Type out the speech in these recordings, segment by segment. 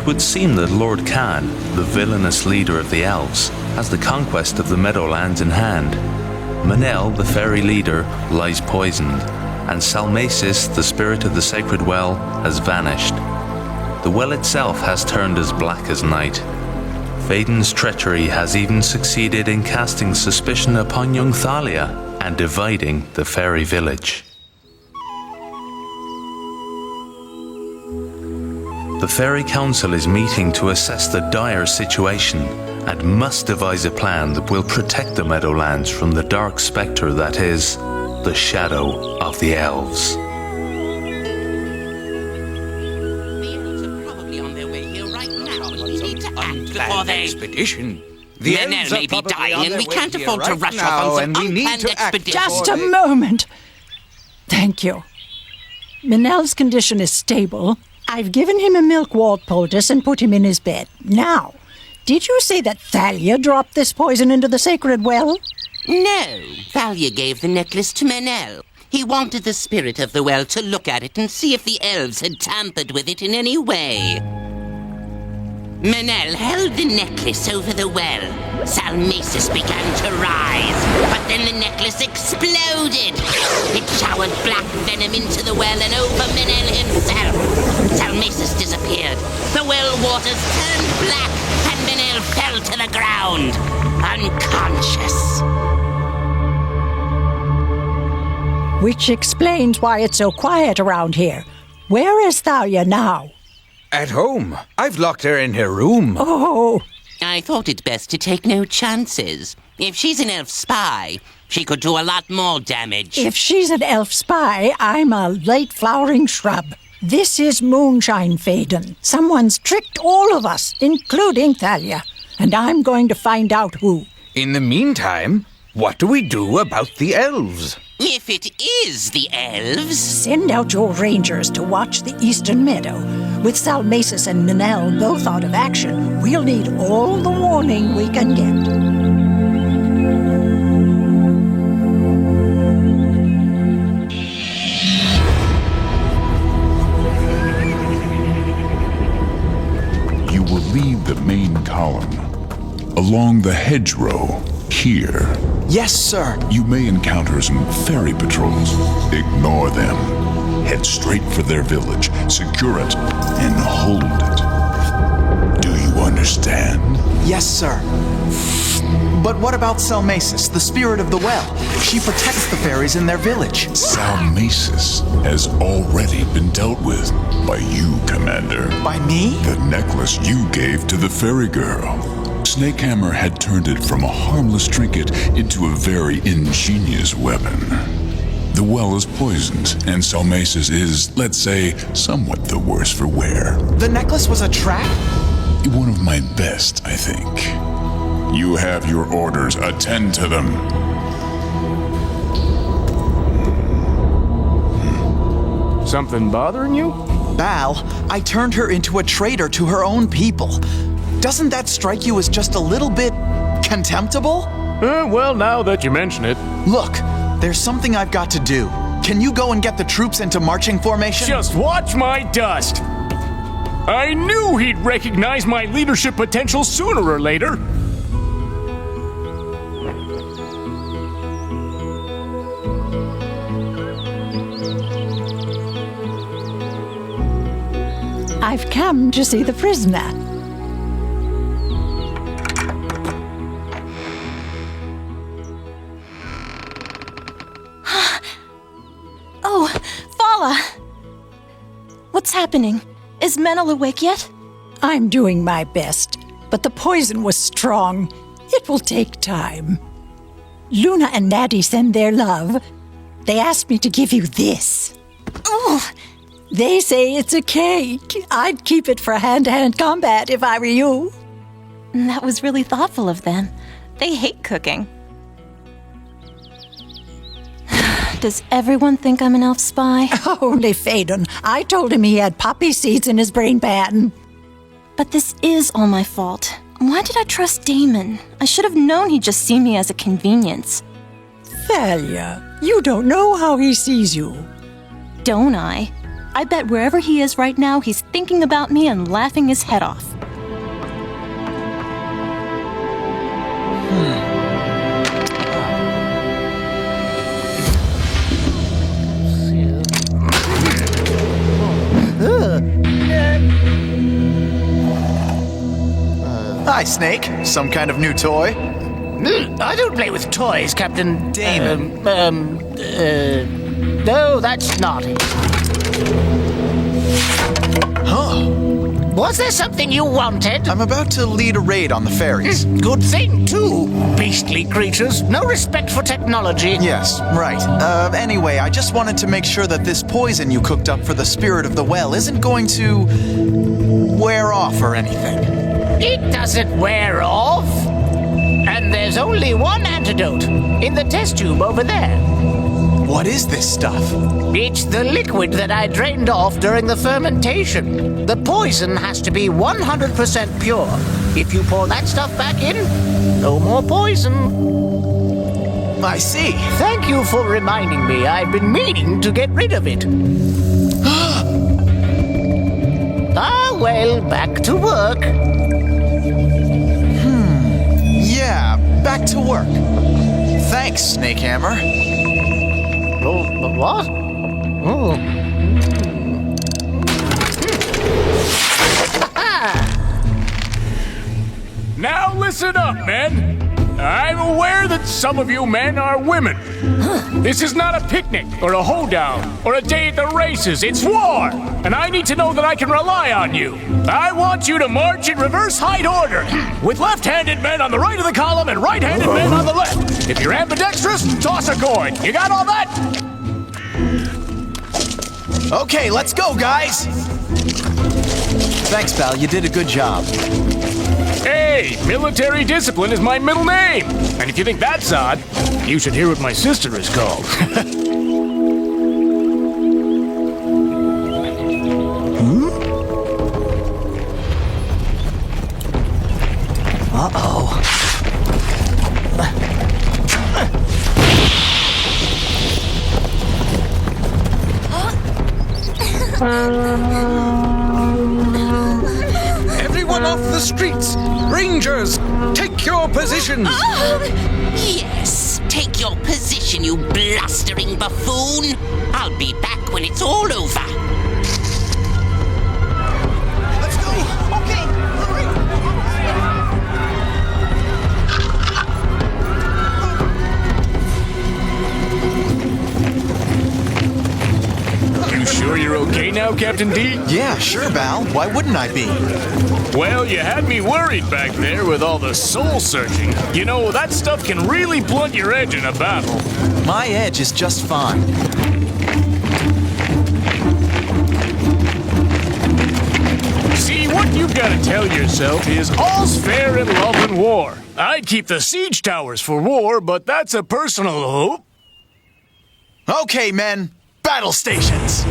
It would seem that Lord Khan, the villainous leader of the Elves, has the conquest of the Meadowlands in hand. Manel, the fairy leader, lies poisoned, and Salmacis, the spirit of the sacred well, has vanished. The well itself has turned as black as night. Phaeton's treachery has even succeeded in casting suspicion upon young Thalia and dividing the fairy village. The Fairy Council is meeting to assess the dire situation and must devise a plan that will protect the Meadowlands from the dark spectre that is the shadow of the Elves. The Elves are probably on their way here right now, and we need to act before they... expedition. Manel may be dying, and we can't afford to rush off on some unplanned expedition. Just a moment. Thank you. Manel's condition is stable. I've given him a milk-walled poultice and put him in his bed. Now, did you say that Thalia dropped this poison into the sacred well? No, Thalia gave the necklace to Manel. He wanted the spirit of the well to look at it and see if the elves had tampered with it in any way. Manel held the necklace over the well. Salmacis began to rise, but then the necklace exploded. It showered black venom into the well and over Manel himself. Salmacis disappeared. The well waters turned black, and Manel fell to the ground, unconscious. Which explains why it's so quiet around here. Where is Thalia now? At home. I've locked her in her room. Oh, I thought it best to take no chances. If she's an elf spy, she could do a lot more damage. if she's an elf spy, I'm a late flowering shrub. This is moonshine, Phaedon. Someone's tricked all of us, including Thalia. And I'm going to find out who. In the meantime, what do we do about the elves? If it is the elves... Send out your rangers to watch the eastern meadow. With Salmacis and Manel both out of action, we'll need all the warning we can get. You will lead the main column along the hedgerow here. Yes, sir. You may encounter some fairy patrols. Ignore them. Head straight for their village, secure it, and hold it. Do you understand? Yes, sir. But what about Salmacis, the spirit of the well? She protects the fairies in their village. Salmacis has already been dealt with by you, Commander. By me? The necklace you gave to the fairy girl. Snakehammer had turned it from a harmless trinket into a very ingenious weapon. The well is poisoned, and Salmacis is, let's say, somewhat the worse for wear. The necklace was a trap? One of my best, I think. You have your orders. Attend to them. Something bothering you? Bal, I turned her into a traitor to her own people. Doesn't that strike you as just a little bit contemptible? Well, now that you mention it. Look, there's something I've got to do. Can you go and get the troops into marching formation? Just watch my dust! I knew he'd recognize my leadership potential sooner or later. I've come to see the prisoner. Oh, Fala! What's happening? Is Menel awake yet? I'm doing my best, but the poison was strong. It will take time. Luna and Natty send their love. They asked me to give you this. Oh! They say it's a cake. I'd keep it for hand-to-hand combat if I were you. That was really thoughtful of them. They hate cooking. Does everyone think I'm an elf spy? Only Phaedon. I told him he had poppy seeds in his brain pan. But this is all my fault. Why did I trust Damon? I should have known he'd just see me as a convenience. Thalia, you don't know how he sees you. Don't I? I bet wherever he is right now, he's thinking about me and laughing his head off. Hi, Snake. Some kind of new toy? I don't play with toys, Captain Damon. No, that's not it. Huh. Was there something you wanted? I'm about to lead a raid on the ferries. Good thing, too. Beastly creatures. No respect for technology. Yes, right. Anyway, I just wanted to make sure that this poison you cooked up for the spirit of the well isn't going to wear off or anything. It doesn't wear off. And there's only one antidote in the test tube over there. What is this stuff? It's the liquid that I drained off during the fermentation. The poison has to be 100% pure. If you pour that stuff back in, no more poison. I see. Thank you for reminding me. I've been meaning to get rid of it. Ah, well, back to work. Yeah, back to work. Thanks, Snakehammer. Oh, what? Oh. Now listen up, men. I'm aware that some of you men are women. This is not a picnic or a hoedown or a day at the races. It's war, and I need to know that I can rely on you. I want you to march in reverse height order, with left-handed men on the right of the column and right-handed men on the left. If you're ambidextrous, toss a coin. You got all that? Okay, let's go, guys. Thanks, pal. You did a good job. Hey, military discipline is my middle name. And if you think that's odd, you should hear what my sister is called. Uh-oh. Everyone off the streets! Rangers, take your positions! Yes, take your position, you blustering buffoon. I'll be back when it's all over. Let's go. Okay, hurry. You sure you're okay now, Captain D? Yeah, sure, Val. Why wouldn't I be? Well, you had me worried back there with all the soul searching. You know, that stuff can really blunt your edge in a battle. My edge is just fine. See, what you've got to tell yourself is all's fair in love and war. I'd keep the siege towers for war, but that's a personal hope. Okay, men. Battle stations.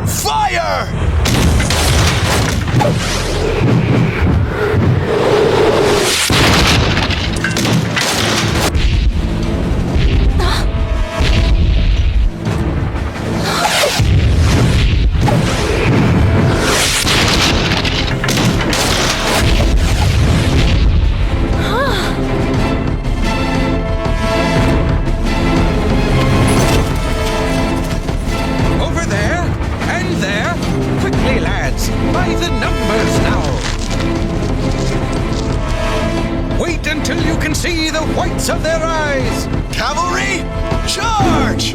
Fire! Over there, and there. Quickly, lads, by the numbers now. Wait until you can see the whites of their eyes. Cavalry, charge!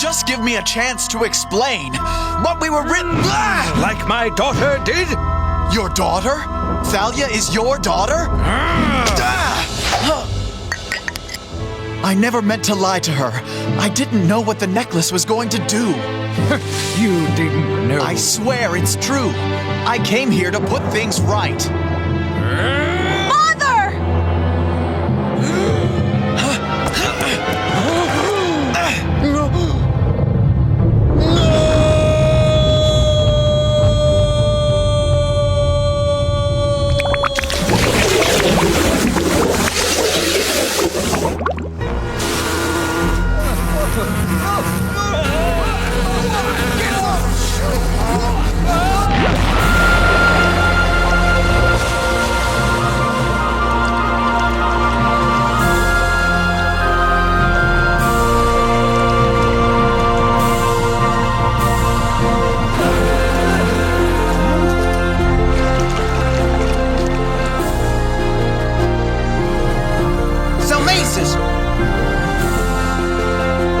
Just give me a chance to explain what we were written. Like my daughter did? Your daughter? Thalia is your daughter? I never meant to lie to her. I didn't know what the necklace was going to do. You didn't know. I swear it's true. I came here to put things right. Mother!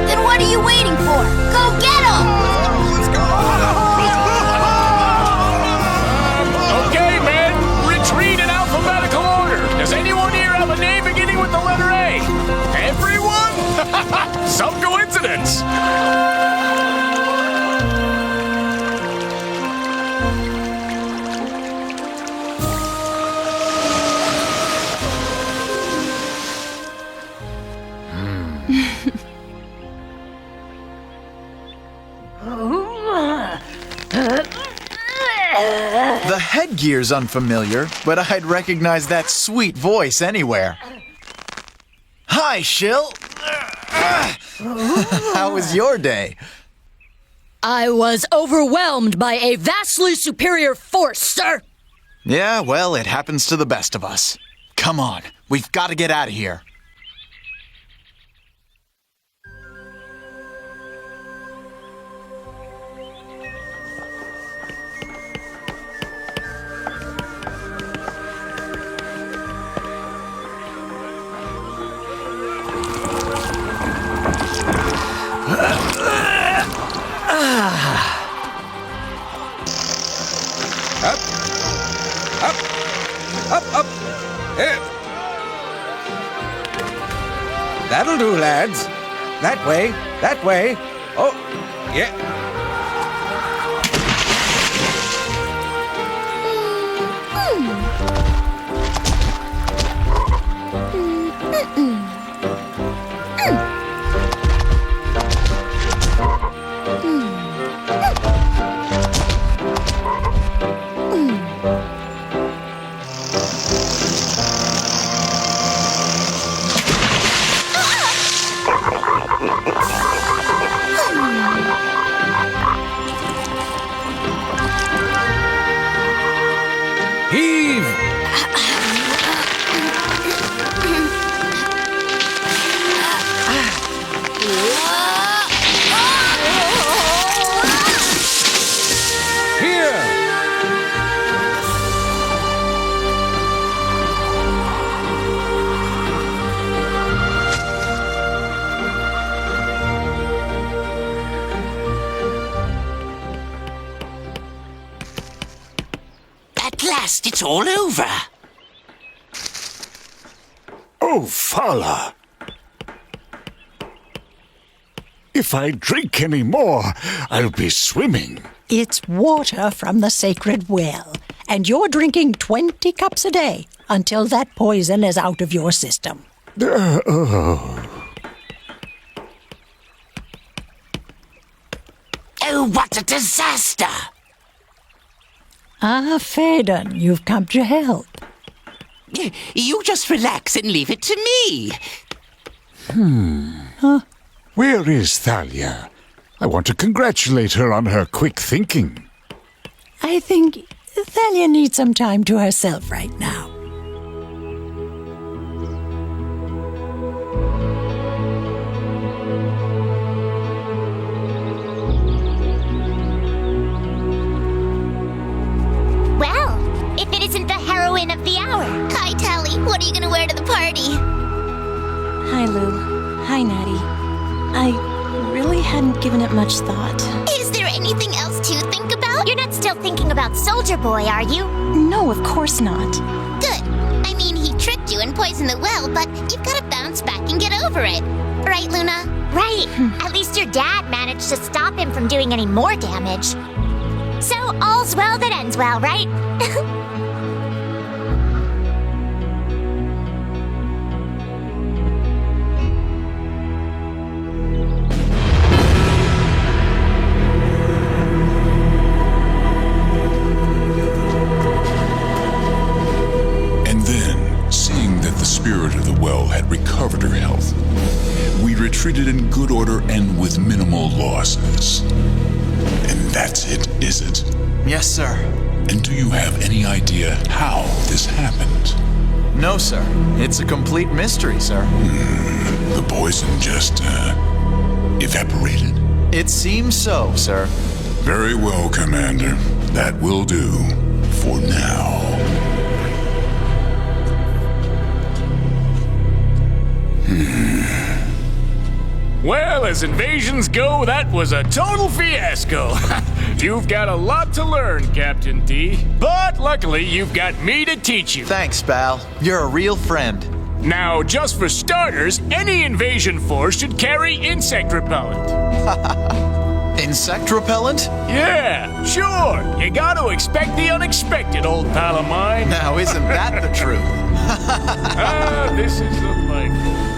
Then what are you waiting for? Go get him! Okay, men, retreat in alphabetical order. Does anyone here have a name beginning with the letter A? Everyone? Some coincidence. The headgear's unfamiliar, but I'd recognize that sweet voice anywhere. Hi, Shill. How was your day? I was overwhelmed by a vastly superior force, sir. Yeah, well, it happens to the best of us. Come on, we've got to get out of here. Up. Here. That'll do, lads. That way. Oh, yeah. Heave! Here! At last, it's all over. Oh, Fala. If I drink any more, I'll be swimming. It's water from the sacred well, and you're drinking 20 cups a day until that poison is out of your system. Oh, what a disaster! Ah, Phaedon, you've come to help. You just relax and leave it to me. Where is Thalia? I want to congratulate her on her quick thinking. I think Thalia needs some time to herself right now. Well, if it isn't the heroine of the hour. Hi, Tally. What are you gonna wear to the party? Hi, Lou. Hi, Natty. I really hadn't given it much thought. Is there anything else to think about? You're not still thinking about Soldier Boy, are you? No, of course not. Good. I mean, he tricked you and poisoned the well, but you've got to bounce back and get over it. Right, Luna? Right. At least your dad managed to stop him from doing any more damage. So, all's well that ends well, right? Spirit of the well had recovered her health. We retreated in good order and with minimal losses. And that's it, is it? Yes, sir. And do you have any idea how this happened? No, sir. It's a complete mystery, sir. The poison just, evaporated? It seems so, sir. Very well, Commander. That will do. For now. Well, as invasions go, that was a total fiasco. You've got a lot to learn, Captain D. But luckily, you've got me to teach you. Thanks, pal. You're a real friend. Now, just for starters, any invasion force should carry insect repellent. Insect repellent? Yeah, sure. You gotta expect the unexpected, old pal of mine. Now, isn't that the truth? This is the life.